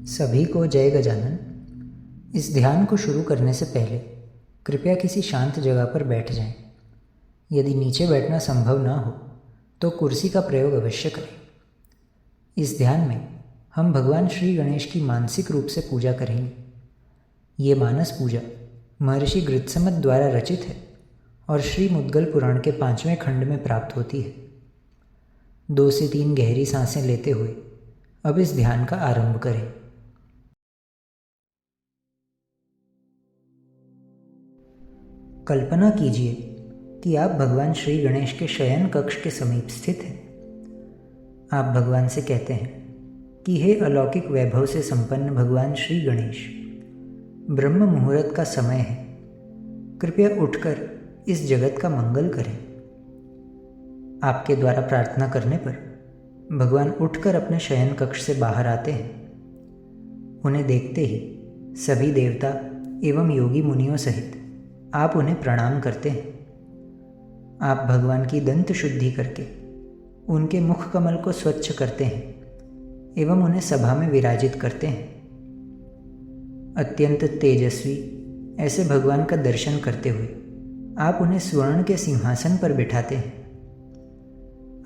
सभी को जय गजानन। इस ध्यान को शुरू करने से पहले कृपया किसी शांत जगह पर बैठ जाएं। यदि नीचे बैठना संभव ना हो तो कुर्सी का प्रयोग अवश्य करें। इस ध्यान में हम भगवान श्री गणेश की मानसिक रूप से पूजा करेंगे। ये मानस पूजा महर्षि गृत्समत द्वारा रचित है और श्री मुद्गल पुराण के 5वें खंड में प्राप्त होती है। 2 से 3 गहरी सांसें लेते हुए अब इस ध्यान का आरंभ करें। कल्पना कीजिए कि आप भगवान श्री गणेश के शयन कक्ष के समीप स्थित हैं। आप भगवान से कहते हैं कि हे अलौकिक वैभव से संपन्न भगवान श्री गणेश, ब्रह्म मुहूर्त का समय है, कृपया उठकर इस जगत का मंगल करें। आपके द्वारा प्रार्थना करने पर भगवान उठकर अपने शयन कक्ष से बाहर आते हैं। उन्हें देखते ही सभी देवता एवं योगी मुनियों सहित आप उन्हें प्रणाम करते हैं। आप भगवान की दंत शुद्धि करके उनके मुख कमल को स्वच्छ करते हैं एवं उन्हें सभा में विराजित करते हैं। अत्यंत तेजस्वी ऐसे भगवान का दर्शन करते हुए आप उन्हें स्वर्ण के सिंहासन पर बिठाते हैं।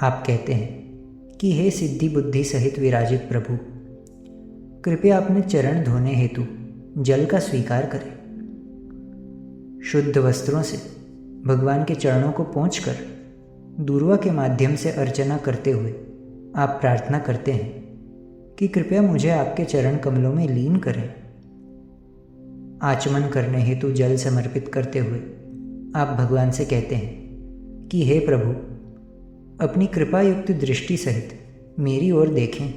आप कहते हैं कि हे सिद्धि बुद्धि सहित विराजित प्रभु, कृपया अपने चरण धोने हेतु जल का स्वीकार करें। शुद्ध वस्त्रों से भगवान के चरणों को पोंछकर दूर्वा के माध्यम से अर्चना करते हुए आप प्रार्थना करते हैं कि कृपया मुझे आपके चरण कमलों में लीन करें। आचमन करने हेतु जल समर्पित करते हुए आप भगवान से कहते हैं कि हे प्रभु, अपनी कृपा युक्त दृष्टि सहित मेरी ओर देखें।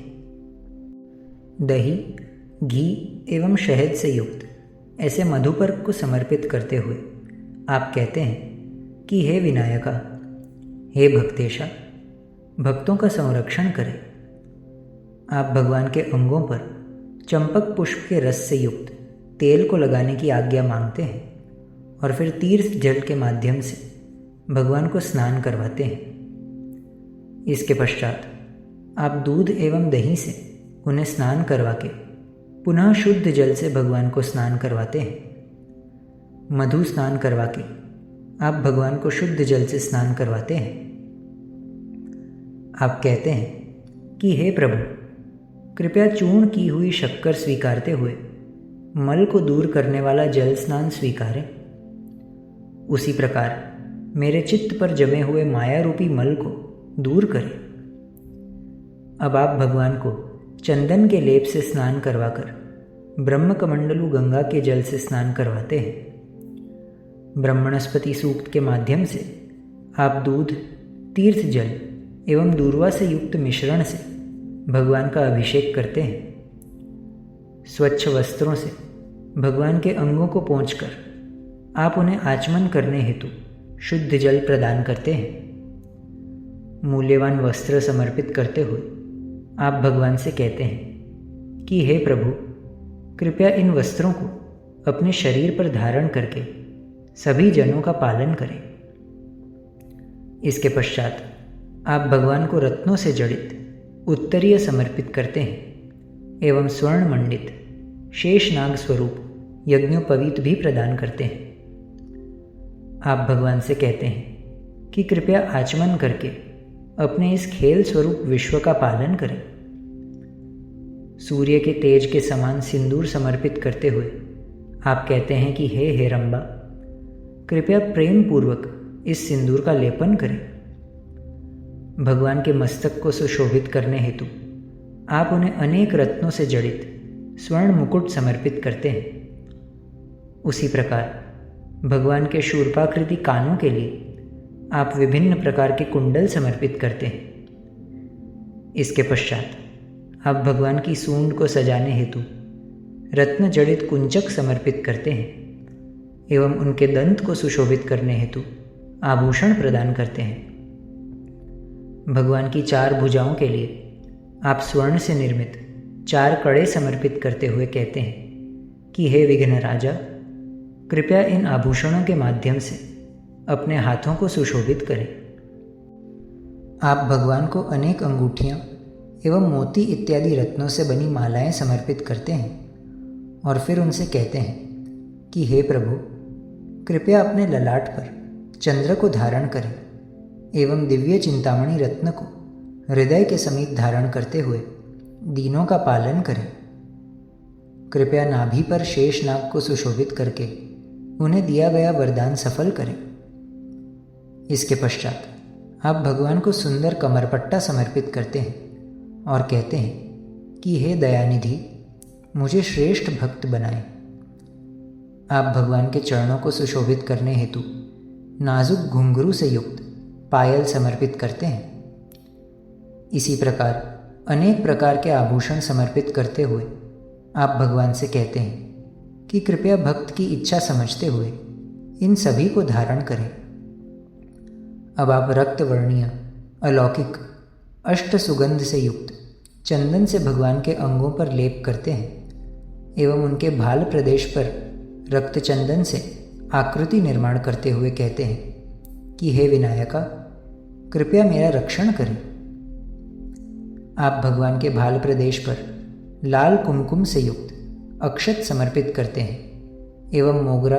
दही, घी एवं शहद से युक्त ऐसे मधुपर्क को समर्पित करते हुए आप कहते हैं कि हे विनायका, हे भक्तेशा, भक्तों का संरक्षण करें। आप भगवान के अंगों पर चंपक पुष्प के रस से युक्त तेल को लगाने की आज्ञा मांगते हैं और फिर तीर्थ जल के माध्यम से भगवान को स्नान करवाते हैं। इसके पश्चात आप दूध एवं दही से उन्हें स्नान करवा के पुनः शुद्ध जल से भगवान को स्नान करवाते हैं। मधु स्नान करवा के आप भगवान को शुद्ध जल से स्नान करवाते हैं। आप कहते हैं कि हे प्रभु, कृपया चूर्ण की हुई शक्कर स्वीकारते हुए मल को दूर करने वाला जल स्नान स्वीकारें। उसी प्रकार मेरे चित्त पर जमे हुए माया रूपी मल को दूर करें। अब आप भगवान को चंदन के लेप से स्नान करवाकर ब्रह्मकमंडलू गंगा के जल से स्नान करवाते हैं। ब्रह्मणस्पति सूक्त के माध्यम से आप दूध, तीर्थ जल एवं दूर्वा से युक्त मिश्रण से भगवान का अभिषेक करते हैं। स्वच्छ वस्त्रों से भगवान के अंगों को पोंछकर आप उन्हें आचमन करने हेतु शुद्ध जल प्रदान करते हैं। मूल्यवान वस्त्र समर्पित करते हुए आप भगवान से कहते हैं कि हे प्रभु, कृपया इन वस्त्रों को अपने शरीर पर धारण करके सभी जनों का पालन करें। इसके पश्चात आप भगवान को रत्नों से जड़ित उत्तरीय समर्पित करते हैं एवं स्वर्ण मंडित शेषनाग स्वरूप यज्ञोपवीत भी प्रदान करते हैं। आप भगवान से कहते हैं कि कृपया आचमन करके अपने इस खेल स्वरूप विश्व का पालन करें। सूर्य के तेज के समान सिंदूर समर्पित करते हुए आप कहते हैं कि हे हेरंबा, कृपया प्रेम पूर्वक इस सिंदूर का लेपन करें। भगवान के मस्तक को सुशोभित करने हेतु आप उन्हें अनेक रत्नों से जड़ित स्वर्ण मुकुट समर्पित करते हैं। उसी प्रकार भगवान के शूर्पाकृति कानों के लिए आप विभिन्न प्रकार के कुंडल समर्पित करते हैं। इसके पश्चात आप भगवान की सूंड को सजाने हेतु रत्न जड़ित कुंचक समर्पित करते हैं एवं उनके दंत को सुशोभित करने हेतु आभूषण प्रदान करते हैं। भगवान की 4 भुजाओं के लिए आप स्वर्ण से निर्मित 4 कड़े समर्पित करते हुए कहते हैं कि हे विघ्न राजा, कृपया इन आभूषणों के माध्यम से अपने हाथों को सुशोभित करें। आप भगवान को अनेक अंगूठियाँ एवं मोती इत्यादि रत्नों से बनी मालाएं समर्पित करते हैं और फिर उनसे कहते हैं कि हे प्रभु, कृपया अपने ललाट पर चंद्र को धारण करें एवं दिव्य चिंतामणि रत्न को हृदय के समीप धारण करते हुए दीनों का पालन करें। कृपया नाभि पर शेष नाग को सुशोभित करके उन्हें दिया गया वरदान सफल करें। इसके पश्चात आप भगवान को सुंदर कमरपट्टा समर्पित करते हैं और कहते हैं कि हे दयानिधि, मुझे श्रेष्ठ भक्त बनाएं। आप भगवान के चरणों को सुशोभित करने हेतु नाजुक घुंघरू से युक्त पायल समर्पित करते हैं। इसी प्रकार अनेक प्रकार के आभूषण समर्पित करते हुए आप भगवान से कहते हैं कि कृपया भक्त की इच्छा समझते हुए इन सभी को धारण करें। अब आप रक्तवर्णीय अलौकिक अष्ट सुगंध से युक्त चंदन से भगवान के अंगों पर लेप करते हैं एवं उनके भाल प्रदेश पर रक्त चंदन से आकृति निर्माण करते हुए कहते हैं कि हे विनायका, कृपया मेरा रक्षण करें। आप भगवान के भाल प्रदेश पर लाल कुमकुम से युक्त अक्षत समर्पित करते हैं एवं मोगरा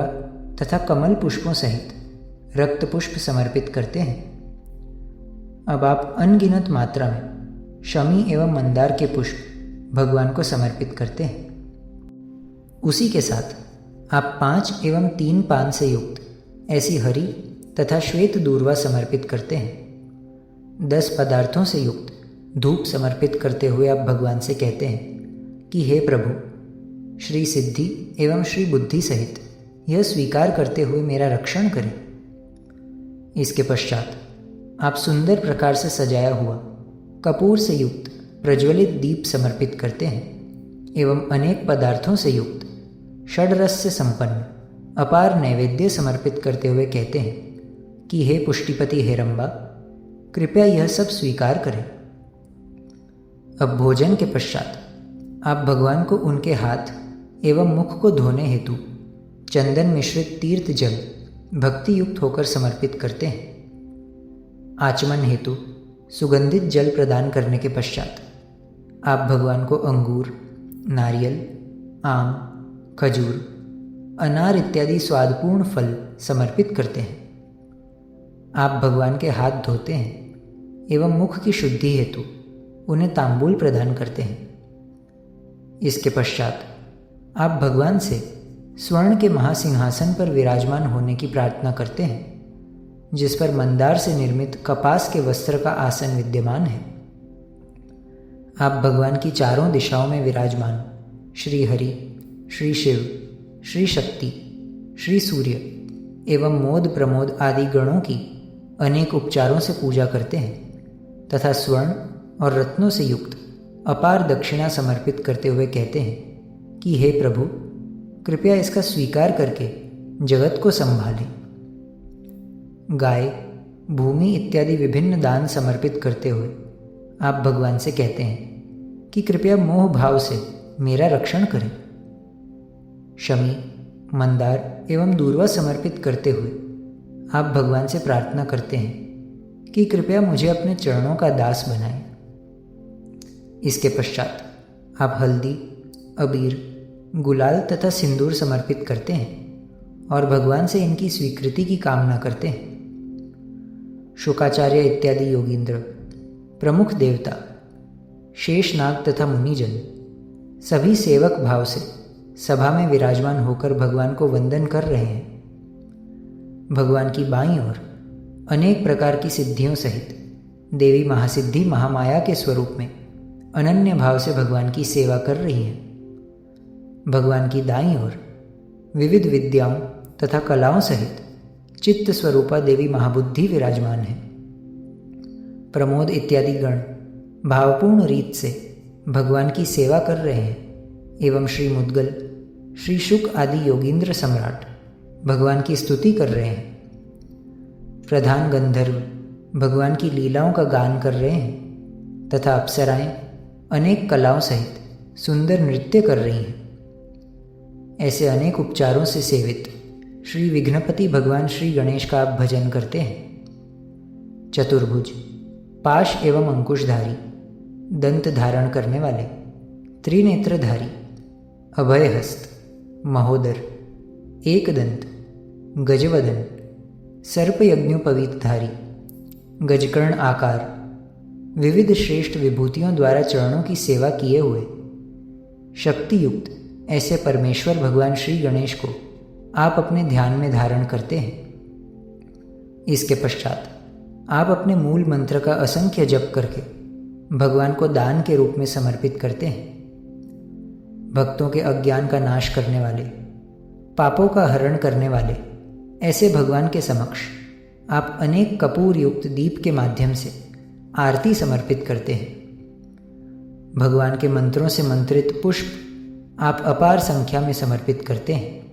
तथा कमल पुष्पों सहित रक्त पुष्प समर्पित करते हैं। अब आप अनगिनत मात्रा में शमी एवं मंदार के पुष्प भगवान को समर्पित करते हैं। उसी के साथ आप 5 एवं 3 पान से युक्त ऐसी हरी तथा श्वेत दूर्वा समर्पित करते हैं। 10 पदार्थों से युक्त धूप समर्पित करते हुए आप भगवान से कहते हैं कि हे प्रभु, श्री सिद्धि एवं श्री बुद्धि सहित यह स्वीकार करते हुए मेरा रक्षण करें। इसके पश्चात आप सुंदर प्रकार से सजाया हुआ कपूर से युक्त प्रज्वलित दीप समर्पित करते हैं एवं अनेक पदार्थों से युक्त षड्रस से संपन्न अपार नैवेद्य समर्पित करते हुए कहते हैं कि हे पुष्टिपति हेरंबा, कृपया यह सब स्वीकार करें। अब भोजन के पश्चात आप भगवान को उनके हाथ एवं मुख को धोने हेतु चंदन मिश्रित तीर्थ जल भक्ति युक्त होकर समर्पित करते हैं। आचमन हेतु सुगंधित जल प्रदान करने के पश्चात आप भगवान को अंगूर, नारियल, आम, खजूर, अनार इत्यादि स्वादपूर्ण फल समर्पित करते हैं। आप भगवान के हाथ धोते हैं एवं मुख की शुद्धि हेतु उन्हें तांबूल प्रदान करते हैं। इसके पश्चात आप भगवान से स्वर्ण के महासिंहासन पर विराजमान होने की प्रार्थना करते हैं, जिस पर मंदार से निर्मित कपास के वस्त्र का आसन विद्यमान है। आप भगवान की चारों दिशाओं में विराजमान श्री हरि, श्री शिव, श्री शक्ति, श्री सूर्य एवं मोद प्रमोद आदि गणों की अनेक उपचारों से पूजा करते हैं तथा स्वर्ण और रत्नों से युक्त अपार दक्षिणा समर्पित करते हुए कहते हैं कि हे प्रभु, कृपया इसका स्वीकार करके जगत को संभालें। गाय, भूमि इत्यादि विभिन्न दान समर्पित करते हुए आप भगवान से कहते हैं कि कृपया मोह भाव से मेरा रक्षण करें। शमी, मंदार एवं दूर्वा समर्पित करते हुए आप भगवान से प्रार्थना करते हैं कि कृपया मुझे अपने चरणों का दास बनाएं। इसके पश्चात आप हल्दी, अबीर, गुलाल तथा सिंदूर समर्पित करते हैं और भगवान से इनकी स्वीकृति की कामना करते हैं। शुकाचार्य इत्यादि योगींद्र, प्रमुख देवता, शेषनाग तथा मुनिजन सभी सेवक भाव से सभा में विराजमान होकर भगवान को वंदन कर रहे हैं। भगवान की बाईं ओर अनेक प्रकार की सिद्धियों सहित देवी महासिद्धि महामाया के स्वरूप में अनन्य भाव से भगवान की सेवा कर रही हैं। भगवान की दाईं ओर विविध विद्याओं तथा कलाओं सहित चित्त स्वरूपा देवी महाबुद्धि विराजमान है। प्रमोद इत्यादि गण भावपूर्ण रीत से भगवान की सेवा कर रहे हैं एवं श्री मुद्गल, श्री शुक आदि योगींद्र सम्राट भगवान की स्तुति कर रहे हैं। प्रधान गंधर्व भगवान की लीलाओं का गान कर रहे हैं तथा अप्सराएं अनेक कलाओं सहित सुंदर नृत्य कर रही हैं। ऐसे अनेक उपचारों से सेवित श्री विघ्नपति भगवान श्री गणेश का आप भजन करते हैं। चतुर्भुज, पाश एवं अंकुशधारी, दंत धारण करने वाले, त्रिनेत्रधारी, अभयहस्त, महोदर, एकदंत, गजवदन, सर्पयज्ञोपवीतधारी, गजकर्ण आकार, विविध श्रेष्ठ विभूतियों द्वारा चरणों की सेवा किए हुए शक्ति युक्त ऐसे परमेश्वर भगवान श्री गणेश को आप अपने ध्यान में धारण करते हैं। इसके पश्चात आप अपने मूल मंत्र का असंख्य जप करके भगवान को दान के रूप में समर्पित करते हैं। भक्तों के अज्ञान का नाश करने वाले, पापों का हरण करने वाले ऐसे भगवान के समक्ष आप अनेक कपूर युक्त दीप के माध्यम से आरती समर्पित करते हैं। भगवान के मंत्रों से मंत्रित पुष्प आप अपार संख्या में समर्पित करते हैं।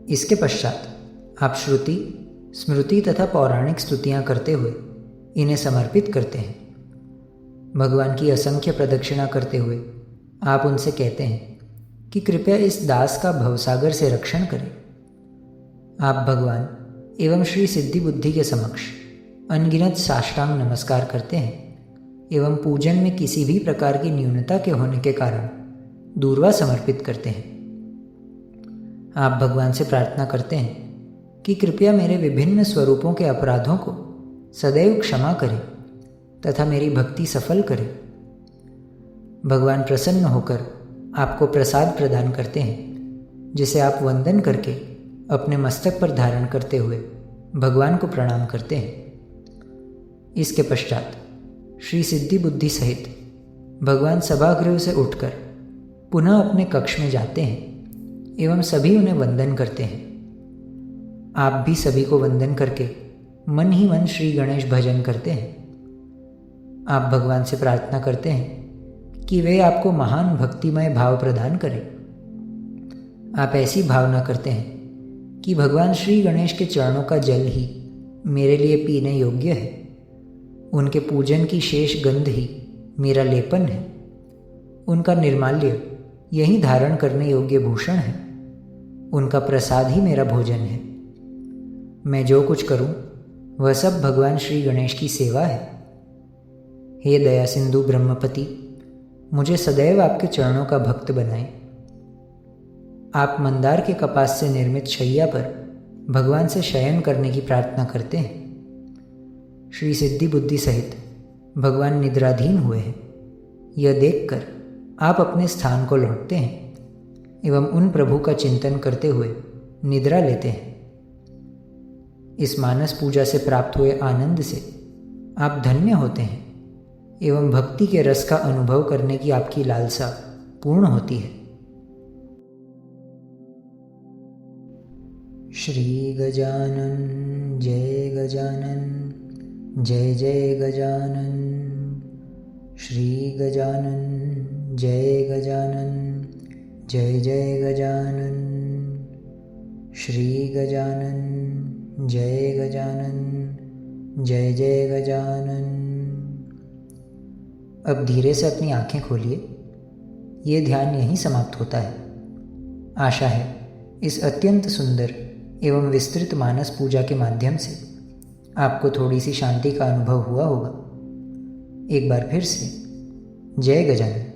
इसके पश्चात आप श्रुति, स्मृति तथा पौराणिक स्तुतियाँ करते हुए इन्हें समर्पित करते हैं। भगवान की असंख्य प्रदक्षिणा करते हुए आप उनसे कहते हैं कि कृपया इस दास का भवसागर से रक्षण करें। आप भगवान एवं श्री सिद्धि बुद्धि के समक्ष अनगिनत साष्टांग नमस्कार करते हैं एवं पूजन में किसी भी प्रकार की न्यूनता के होने के कारण दूर्वा समर्पित करते हैं। आप भगवान से प्रार्थना करते हैं कि कृपया मेरे विभिन्न स्वरूपों के अपराधों को सदैव क्षमा करें तथा मेरी भक्ति सफल करें। भगवान प्रसन्न होकर आपको प्रसाद प्रदान करते हैं, जिसे आप वंदन करके अपने मस्तक पर धारण करते हुए भगवान को प्रणाम करते हैं। इसके पश्चात श्री सिद्धि बुद्धि सहित भगवान सभागृह से उठकर पुनः अपने कक्ष में जाते हैं एवं सभी उन्हें वंदन करते हैं। आप भी सभी को वंदन करके मन ही मन श्री गणेश भजन करते हैं। आप भगवान से प्रार्थना करते हैं कि वे आपको महान भक्तिमय भाव प्रदान करें। आप ऐसी भावना करते हैं कि भगवान श्री गणेश के चरणों का जल ही मेरे लिए पीने योग्य है। उनके पूजन की शेष गंध ही मेरा लेपन है। उनका निर्माल्य यही धारण करने योग्य भूषण है। उनका प्रसाद ही मेरा भोजन है। मैं जो कुछ करूं वह सब भगवान श्री गणेश की सेवा है। हे दया सिंधु ब्रह्मपति, मुझे सदैव आपके चरणों का भक्त बनाएं। आप मंदार के कपास से निर्मित शैया पर भगवान से शयन करने की प्रार्थना करते हैं। श्री सिद्धि बुद्धि सहित भगवान निद्राधीन हुए हैं। यह देखकर आप अपने स्थान को लौटते हैं एवं उन प्रभु का चिंतन करते हुए निद्रा लेते हैं। इस मानस पूजा से प्राप्त हुए आनंद से आप धन्य होते हैं एवं भक्ति के रस का अनुभव करने की आपकी लालसा पूर्ण होती है। श्री गजानन जय गजानन, जय जय गजानन। श्री गजानन जय गजानन, जय जय गजानन। श्री गजानन जय गजानन, जय जय गजानन। अब धीरे से अपनी आंखें खोलिए। ये ध्यान यहीं समाप्त होता है। आशा है इस अत्यंत सुंदर एवं विस्तृत मानस पूजा के माध्यम से आपको थोड़ी सी शांति का अनुभव हुआ होगा। एक बार फिर से जय गजानन।